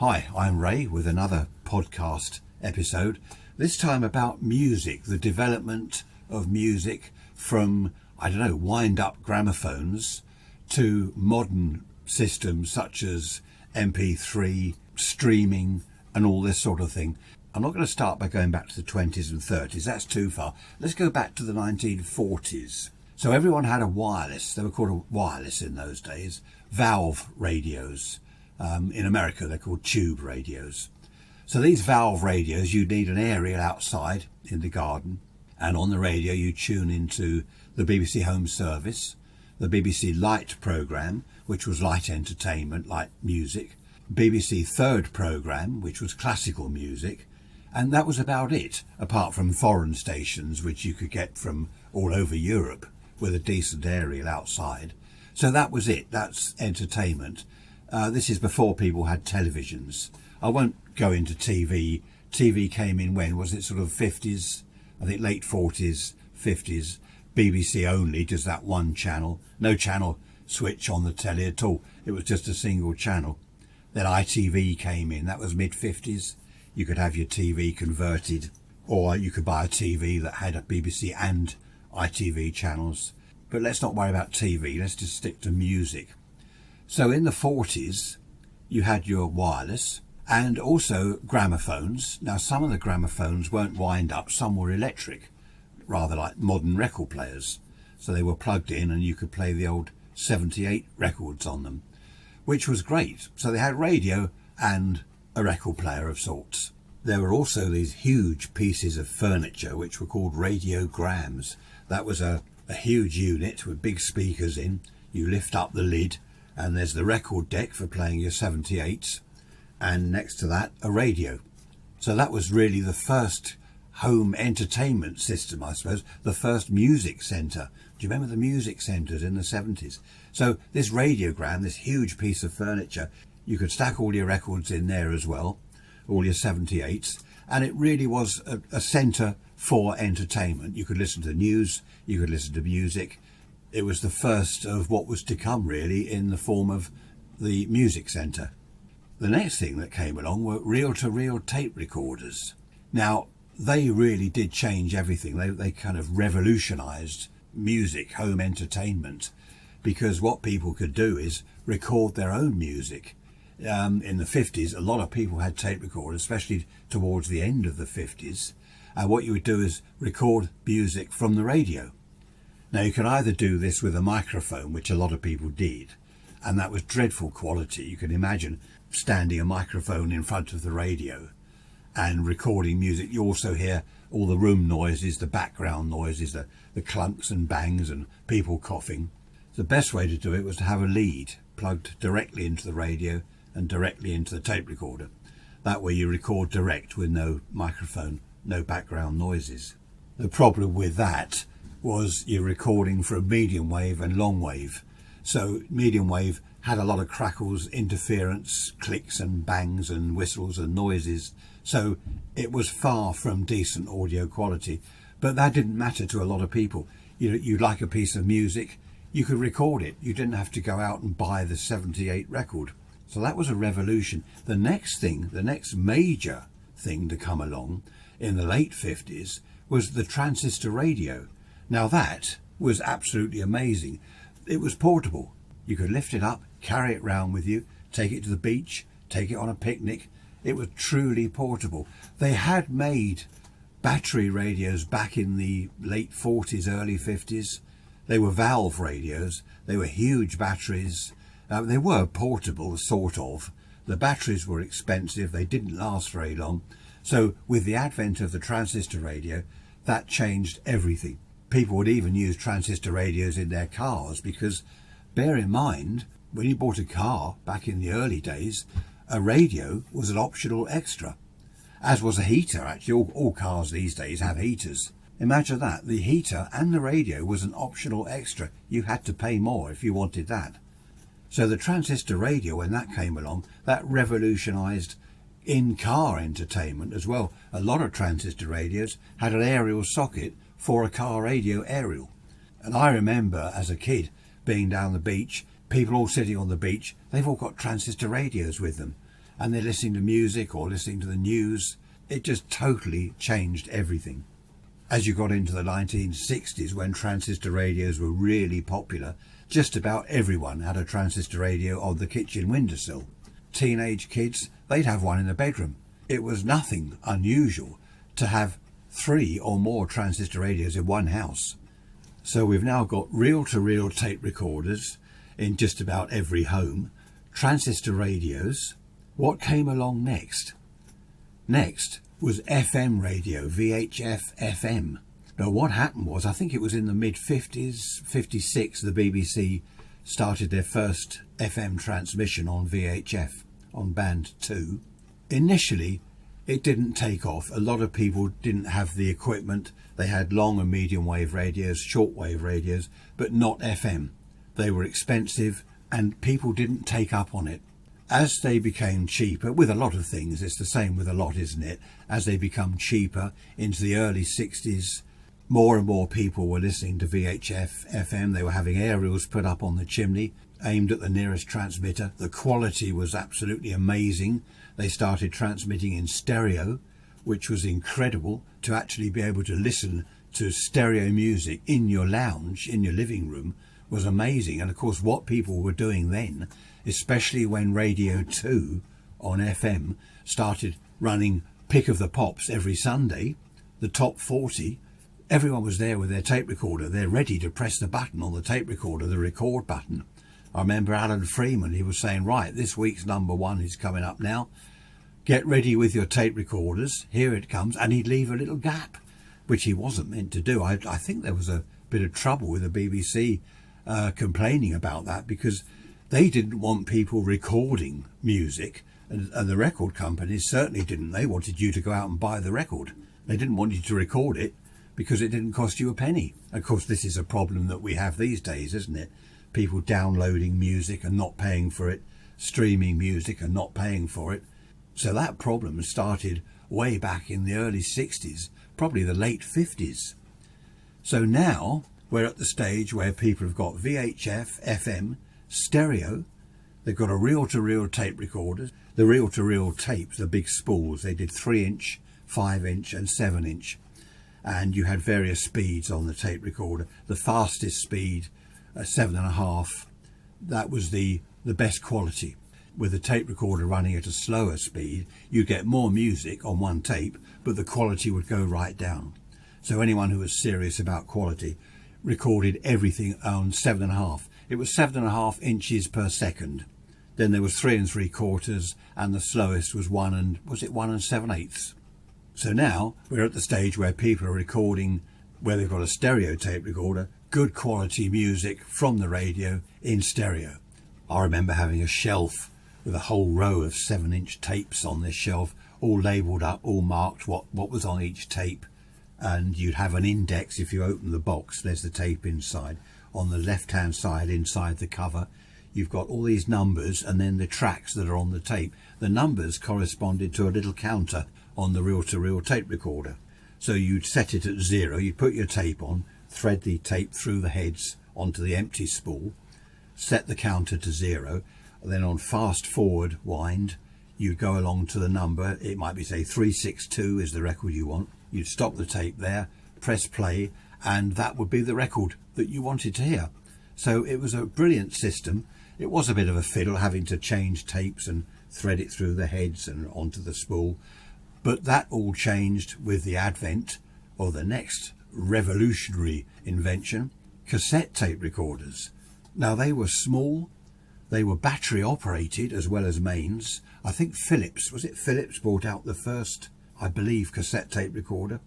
Hi, I'm Ray with another podcast episode, this time about music, the development of music from, wind-up gramophones to modern systems such as MP3, streaming and all this sort of thing. I'm not going to start by going back to the 20s and 30s, that's too far. Let's go back to the 1940s. So everyone had a wireless, they were called a wireless in those days, valve radios. In America they're called tube radios. So these valve radios, you need an aerial outside in the garden, and on the radio you tune into the BBC Home Service, the BBC Light programme, which was light entertainment, light music, BBC Third programme, which was classical music, and that was about it, apart from foreign stations which you could get from all over Europe with a decent aerial outside. So that was it, that's entertainment. This is before people had televisions. I won't go into TV. TV came in when? Was it sort of 50s? I think late 40s, 50s. BBC only, just that one channel. No channel switch on the telly at all. It was just a single channel. Then ITV came in. That was mid-50s. You could have your TV converted, or you could buy a TV that had a BBC and ITV channels. But let's not worry about TV. Let's just stick to music. So in the 40s, you had your wireless and also gramophones. Now, some of the gramophones weren't wind up, some were electric, rather like modern record players. So they were plugged in and you could play the old 78 records on them, which was great. So they had radio and a record player of sorts. There were also these huge pieces of furniture which were called radiograms. That was a huge unit with big speakers in. You lift up the lid, and there's the record deck for playing your 78s, and next to that a radio. So that was really the first home entertainment system, I suppose, the first music centre. Do you remember the music centres in the 70s? So this radiogram, this huge piece of furniture, you could stack all your records in there as well, all your 78s, and it really was a centre for entertainment. You could listen to the news, you could listen to music. It was the first of what was to come, really, in the form of the music centre. The next thing that came along were reel-to-reel tape recorders. Now, they really did change everything. They kind of revolutionised music, home entertainment, because what people could do is record their own music. In the 50s, a lot of people had tape recorders, especially towards the end of the 50s. And what you would do is record music from the radio. Now, you could either do this with a microphone, which a lot of people did, and that was dreadful quality. You can imagine standing a microphone in front of the radio and recording music. You also hear all the room noises, the background noises, the clunks and bangs and people coughing. The best way to do it was to have a lead plugged directly into the radio and directly into the tape recorder. That way you record direct with no microphone, no background noises. The problem with that was you're recording from medium wave and long wave. So medium wave had a lot of crackles, interference, clicks and bangs and whistles and noises. So it was far from decent audio quality. But that didn't matter to a lot of people. You like a piece of music, you could record it. You didn't have to go out and buy the 78 record. So that was a revolution. The next major thing to come along in the late 50s was the transistor radio. Now that was absolutely amazing. It was portable. You could lift it up, carry it round with you, take it to the beach, take it on a picnic. It was truly portable. They had made battery radios back in the late 40s, early 50s. They were valve radios. They were huge batteries. They were portable, sort of. The batteries were expensive. They didn't last very long. So with the advent of the transistor radio, that changed everything. People would even use transistor radios in their cars because, bear in mind, when you bought a car back in the early days, a radio was an optional extra, as was a heater. Actually, all cars these days have heaters. Imagine that, the heater and the radio was an optional extra. You had to pay more if you wanted that. So the transistor radio, when that came along, that revolutionised in-car entertainment as well. A lot of transistor radios had an aerial socket for a car radio aerial. And I remember as a kid being down the beach, people all sitting on the beach, they've all got transistor radios with them. and they're listening to music or listening to the news. It just totally changed everything. As you got into the 1960s, when transistor radios were really popular, just about everyone had a transistor radio on the kitchen windowsill. Teenage kids, they'd have one in the bedroom. It was nothing unusual to have 3 or more transistor radios in one house. So we've now got reel-to-reel tape recorders in just about every home, transistor radios. What came along next? Next was FM radio, VHF FM. Now what happened was, I think it was in the mid-50s, 56, the BBC started their first FM transmission on VHF, on band 2. Initially, it didn't take off. A lot of people didn't have the equipment. They had long and medium wave radios, short wave radios, but not FM. They were expensive and people didn't take up on it. As they became cheaper, with a lot of things, it's the same with a lot, isn't it? As they become cheaper into the early 60s, more and more people were listening to VHF FM. They were having aerials put up on the chimney, aimed at the nearest transmitter. The quality was absolutely amazing. They started transmitting in stereo, which was incredible. To actually be able to listen to stereo music in your lounge, in your living room, was amazing. And of course, what people were doing then, especially when Radio 2 on FM started running Pick of the Pops every Sunday, the top 40, everyone was there with their tape recorder. They're ready to press the button on the tape recorder, the record button. I remember Alan Freeman, he was saying, right, this week's number 1 is coming up now. Get ready with your tape recorders. Here it comes. And he'd leave a little gap, which he wasn't meant to do. I think there was a bit of trouble with the BBC complaining about that, because they didn't want people recording music, and the record companies certainly didn't. They wanted you to go out and buy the record. They didn't want you to record it because it didn't cost you a penny. Of course, this is a problem that we have these days, isn't it? People downloading music and not paying for it, streaming music and not paying for it. So that problem started way back in the early 60s, probably the late 50s. So now we're at the stage where people have got VHF, FM, stereo. They've got a reel-to-reel tape recorder. The reel-to-reel tapes, the big spools, they did 3-inch, 5-inch and 7-inch. And you had various speeds on the tape recorder. The fastest speed, 7.5, that was the best quality. With the tape recorder running at a slower speed, you get more music on one tape, but the quality would go right down. So anyone who was serious about quality recorded everything on 7.5. It was 7.5 inches per second. Then there was 3 3/4, and the slowest was 1 7/8. So now we're at the stage where people are recording, where they've got a stereo tape recorder, good quality music from the radio in stereo. I remember having a shelf with a whole row of 7-inch tapes on this shelf, all labelled up, all marked what was on each tape. And you'd have an index. If you open the box, there's the tape inside. On the left hand side, inside the cover, you've got all these numbers and then the tracks that are on the tape. The numbers corresponded to a little counter on the reel-to-reel tape recorder. So you'd set it at 0, you'd put your tape on, thread the tape through the heads onto the empty spool, set the counter to 0, and then on fast forward wind, you'd go along to the number. It might be, say, 362 is the record you want. You'd stop the tape there, press play, and that would be the record that you wanted to hear. So it was a brilliant system. It was a bit of a fiddle having to change tapes and thread it through the heads and onto the spool. But that all changed with the advent of the next revolutionary invention, cassette tape recorders. Now they were small, they were battery operated as well as mains. I think Philips brought out the first, I believe, cassette tape recorder.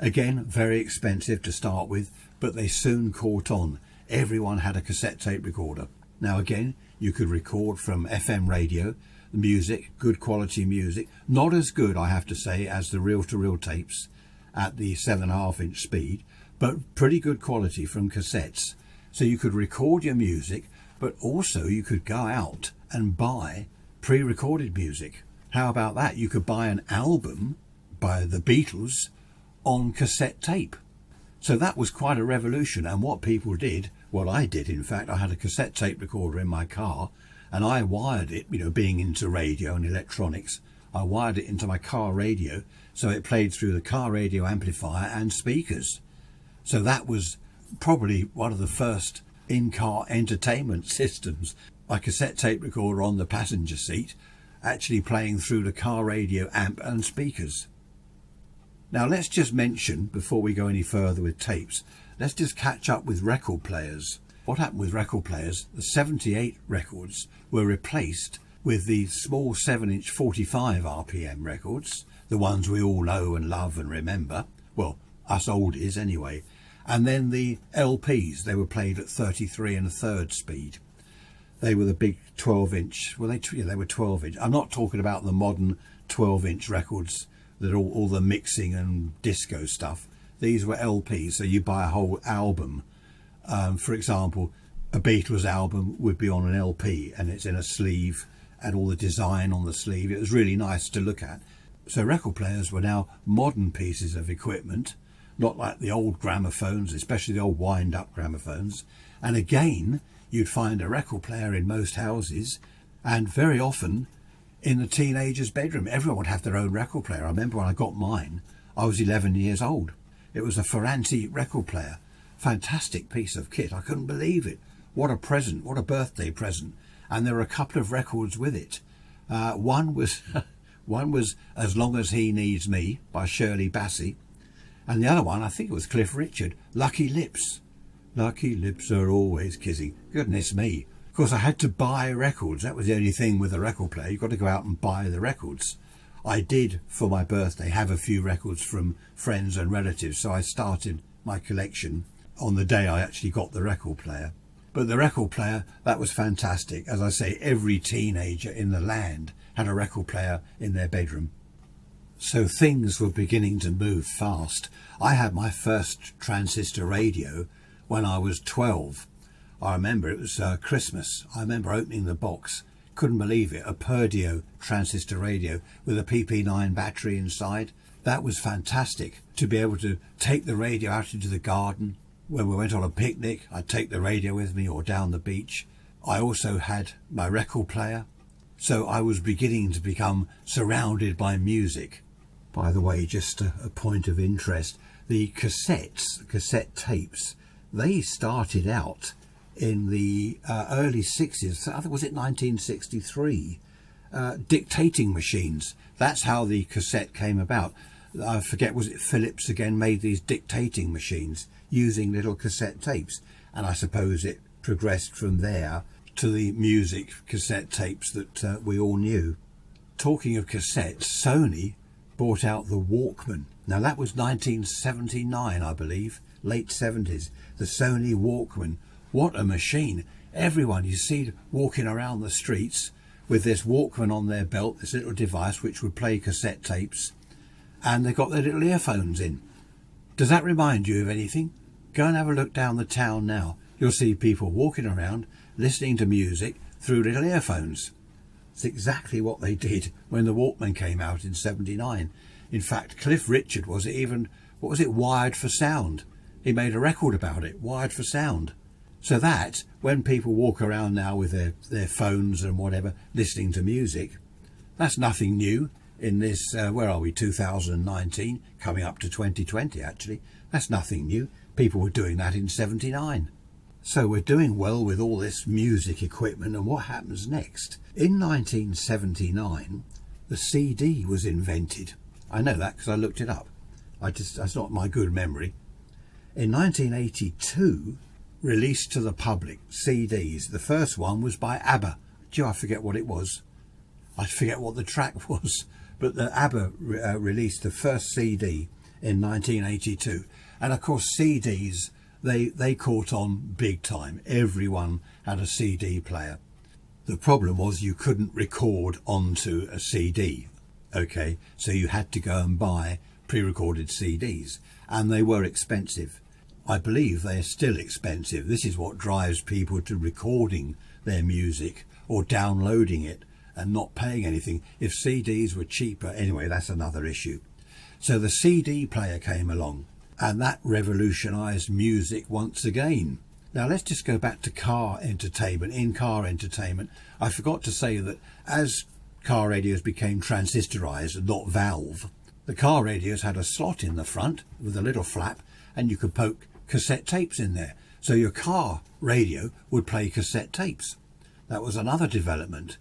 Again, very expensive to start with, but they soon caught on. Everyone had a cassette tape recorder. Now again, you could record from FM radio, music, good quality music. Not as good, I have to say, as the reel-to-reel tapes at the 7.5-inch speed, but pretty good quality from cassettes. So you could record your music, but also you could go out and buy pre-recorded music. How about that? You could buy an album by the Beatles on cassette tape. So that was quite a revolution. And what people did, well, I did in fact, I had a cassette tape recorder in my car, and I wired it, being into radio and electronics, I wired it into my car radio, so it played through the car radio amplifier and speakers. So that was probably one of the first in-car entertainment systems. My cassette tape recorder on the passenger seat, actually playing through the car radio amp and speakers. Now let's just mention, before we go any further with tapes, let's just catch up with record players. What happened with record players, the 78 records were replaced with the small 7-inch 45 RPM records, the ones we all know and love and remember, well, us oldies anyway, and then the LPs, they were played at 33 1/3 speed. They were the big 12-inch, well, they were 12-inch. I'm not talking about the modern 12-inch records that are all the mixing and disco stuff. These were LPs, so you buy a whole album. For example, a Beatles album would be on an LP, and it's in a sleeve, and all the design on the sleeve. It was really nice to look at. So record players were now modern pieces of equipment, not like the old gramophones, especially the old wind-up gramophones. And again, you'd find a record player in most houses, and very often in the teenager's bedroom. Everyone would have their own record player. I remember when I got mine, I was 11 years old. It was a Ferranti record player. Fantastic piece of kit. I couldn't believe it. What a present, what a birthday present. And there were a couple of records with it. One was As Long As He Needs Me by Shirley Bassey. And the other one, I think it was Cliff Richard, Lucky Lips. Lucky lips are always kissing. Goodness me. Of course, I had to buy records. That was the only thing with a record player. You've got to go out and buy the records. I did, for my birthday, have a few records from friends and relatives, so I started my collection on the day I actually got the record player. But the record player, that was fantastic. As I say, every teenager in the land had a record player in their bedroom. So things were beginning to move fast. I had my first transistor radio when I was 12. I remember it was Christmas. I remember opening the box. Couldn't believe it. A Perdio transistor radio with a PP9 battery inside. That was fantastic to be able to take the radio out into the garden. When we went on a picnic, I'd take the radio with me, or down the beach. I also had my record player. So I was beginning to become surrounded by music. By the way, just a point of interest, the cassettes, cassette tapes, they started out in the early 60s, I think, was it 1963? Dictating machines. That's how the cassette came about. I forget, was it Philips again made these dictating machines using little cassette tapes? And I suppose it progressed from there to the music cassette tapes that we all knew. Talking of cassettes, Sony bought out the Walkman. Now that was 1979, I believe, late 70s. The Sony Walkman. What a machine. Everyone you see walking around the streets with this Walkman on their belt, this little device which would play cassette tapes, and they've got their little earphones in. Does that remind you of anything? Go and have a look down the town now. You'll see people walking around listening to music through little earphones. It's exactly what they did when the Walkman came out in 79. In fact, Cliff Richard was even, Wired for Sound. He made a record about it, Wired for Sound. So that, when people walk around now with their phones and whatever, listening to music, that's nothing new in this, 2019, coming up to 2020 actually. That's nothing new. People were doing that in 79. So we're doing well with all this music equipment, and what happens next? In 1979, the CD was invented. I know that because I looked it up. That's not my good memory. In 1982, released to the public, CDs. The first one was by ABBA. I forget what it was. I forget what the track was. But the ABBA released the first CD in 1982. And of course, CDs, they caught on big time. Everyone had a CD player. The problem was you couldn't record onto a CD. Okay, so you had to go and buy pre-recorded CDs, and they were expensive. I believe they are still expensive. This is what drives people to recording their music or downloading it and not paying anything. If CDs were cheaper, anyway, that's another issue. So the CD player came along, and that revolutionised music once again. Now let's just go back to car entertainment. In car entertainment, I forgot to say that as car radios became transistorized and not valve, the car radios had a slot in the front with a little flap, and you could poke cassette tapes in there. So your car radio would play cassette tapes. That was another development.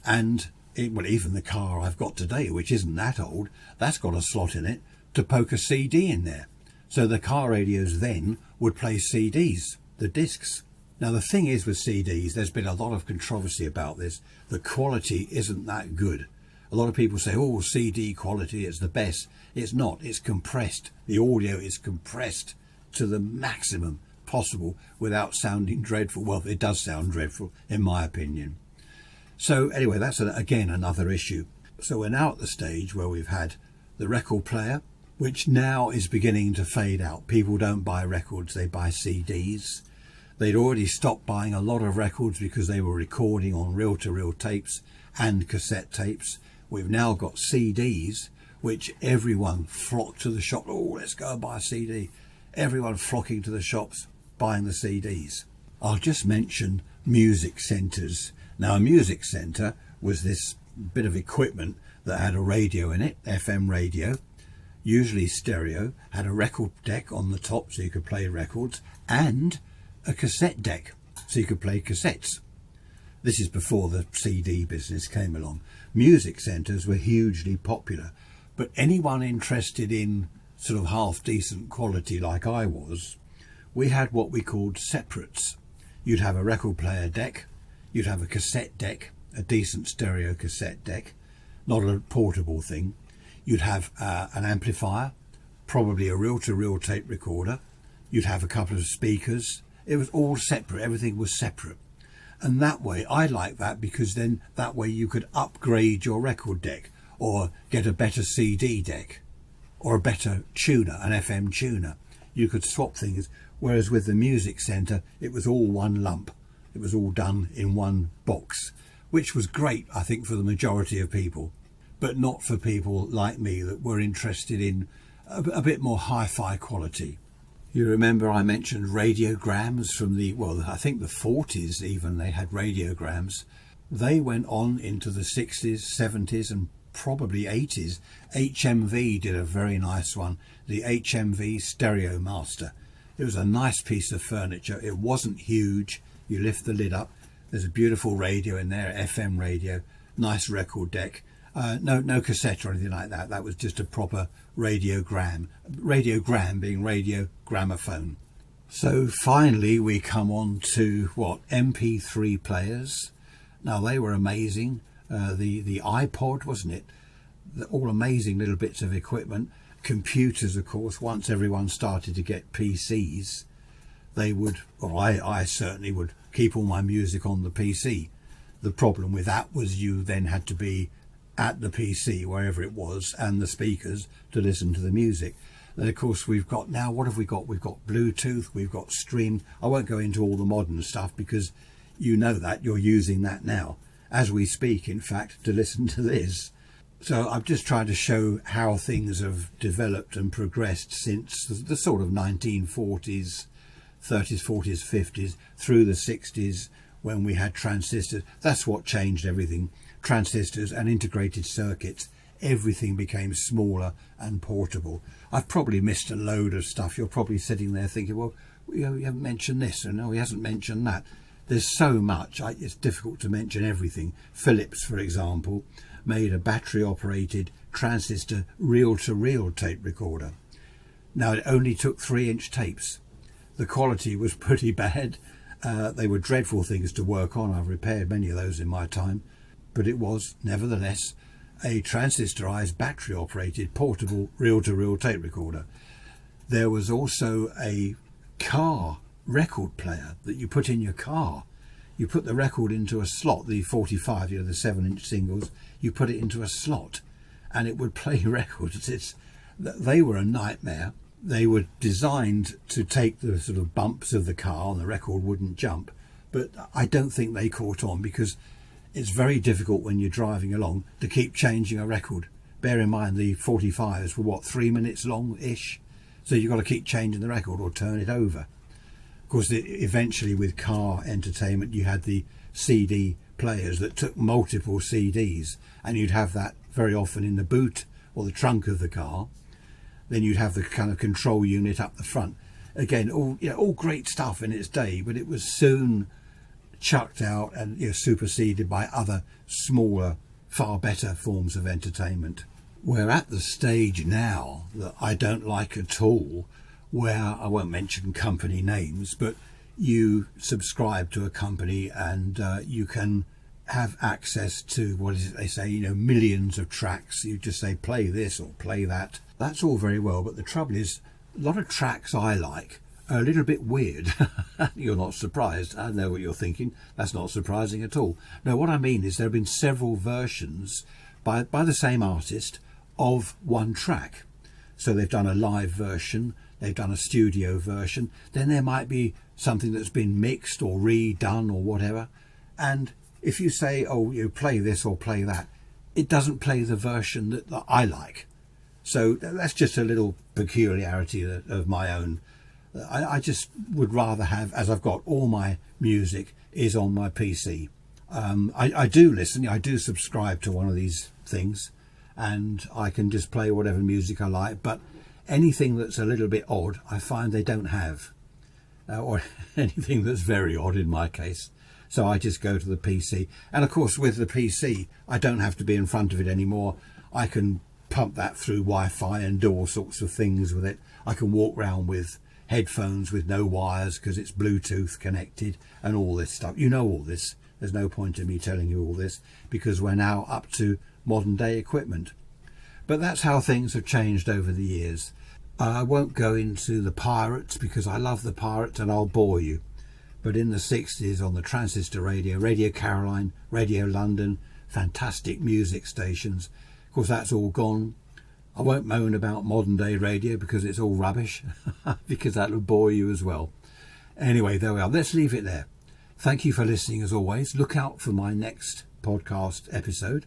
And even the car I've got today, which isn't that old, that's got a slot in it to poke a CD in there. So the car radios then would play CDs, the discs. Now the thing is with CDs, there's been a lot of controversy about this. The quality isn't that good. A lot of people say, oh, CD quality is the best. It's not. It's compressed. The audio is compressed to the maximum possible without sounding dreadful. Well, it does sound dreadful, in my opinion. So anyway, that's again another issue. So we're now at the stage where we've had the record player, which now is beginning to fade out. People don't buy records, they buy CDs. They'd already stopped buying a lot of records because they were recording on reel-to-reel tapes and cassette tapes. We've now got CDs, which everyone flocked to the shop. Oh, let's go and buy a CD. Everyone flocking to the shops, buying the CDs. I'll just mention music centres. Now, a music centre was this bit of equipment that had a radio in it, FM radio, usually stereo, had a record deck on the top so you could play records, and a cassette deck so you could play cassettes. This is before the CD business came along. Music centres were hugely popular, but anyone interested in sort of half decent quality like I was, we had what we called separates. You'd have a record player deck, you'd have a cassette deck, a decent stereo cassette deck, not a portable thing. You'd have an amplifier, probably a reel-to-reel tape recorder. You'd have a couple of speakers. It was all separate. Everything was separate. And that way, I like that because then that way you could upgrade your record deck or get a better CD deck or a better tuner, an FM tuner. You could swap things. Whereas with the music centre, it was all one lump. It was all done in one box, which was great, I think, for the majority of people, but not for people like me that were interested in a bit more hi-fi quality. You remember I mentioned radiograms from I think the 40s even, they had radiograms. They went on into the 60s, 70s and probably 80s. HMV did a very nice one, the HMV Stereo Master. It was a nice piece of furniture. It wasn't huge. You lift the lid up. There's a beautiful radio in there, FM radio, nice record deck. No cassette or anything like that. That was just a proper radiogram. Radiogram being radio gramophone. So finally we come on to MP3 players. Now they were amazing. The iPod, wasn't it? All amazing little bits of equipment. Computers, of course. Once everyone started to get PCs, they would, or I certainly would, keep all my music on the PC. The problem with that was you then had to be at the PC, wherever it was, and the speakers to listen to the music. Then of course we've got now, what have we got? We've got Bluetooth, we've got stream. I won't go into all the modern stuff because you know that you're using that now as we speak, in fact, to listen to this. So I'm just trying to show how things have developed and progressed since the sort of 1940s, 30s, 40s, 50s, through the 60s when we had transistors. That's what changed everything. Transistors and integrated circuits. Everything became smaller and portable. I've probably missed a load of stuff. You're probably sitting there thinking, well, you haven't mentioned this, and no, he hasn't mentioned that. There's so much, it's difficult to mention everything. Philips, for example, made a battery-operated transistor reel-to-reel tape recorder. Now, it only took 3-inch tapes. The quality was pretty bad. They were dreadful things to work on. I've repaired many of those in my time. But it was, nevertheless, a transistorized battery-operated portable reel-to-reel tape recorder. There was also a car record player that you put in your car. You put the record into a slot, the 45, the 7-inch singles, you put it into a slot and it would play records. They were a nightmare. They were designed to take the sort of bumps of the car and the record wouldn't jump. But I don't think they caught on because it's very difficult when you're driving along to keep changing a record. Bear in mind the 45s were 3 minutes long-ish? So you've got to keep changing the record or turn it over. Of course, eventually with car entertainment, you had the CD players that took multiple CDs, and you'd have that very often in the boot or the trunk of the car. Then you'd have the kind of control unit up the front. Again, all great stuff in its day, but it was soon chucked out and superseded by other smaller, far better forms of entertainment. We're at the stage now that I don't like at all, where I won't mention company names, but you subscribe to a company and you can have access to, what is it they say, millions of tracks. You just say play this or play that. That's all very well, but the trouble is a lot of tracks I like are a little bit weird. You're not surprised. I know what you're thinking. That's not surprising at all. No, what I mean is there have been several versions by the same artist of one track. So they've done a live version, they've done a studio version, then there might be something that's been mixed or redone or whatever. And if you say, play this or play that, it doesn't play the version that I like. So that's just a little peculiarity of my own. I just would rather have, as I've got all my music is on my PC. I do listen, I do subscribe to one of these things, and I can just play whatever music I like, but anything that's a little bit odd, I find they don't have, or anything that's very odd in my case. So I just go to the PC. And of course, with the PC, I don't have to be in front of it anymore. I can pump that through Wi-Fi and do all sorts of things with it. I can walk around with headphones with no wires because it's Bluetooth connected and all this stuff. You know all this. There's no point in me telling you all this because we're now up to modern day equipment. But that's how things have changed over the years. I won't go into the Pirates because I love the Pirates and I'll bore you. But in the 60s on the transistor radio, Radio Caroline, Radio London, fantastic music stations. Of course, that's all gone. I won't moan about modern day radio because it's all rubbish, because that will bore you as well. Anyway, there we are. Let's leave it there. Thank you for listening as always. Look out for my next podcast episode.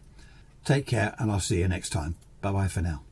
Take care and I'll see you next time. Bye bye for now.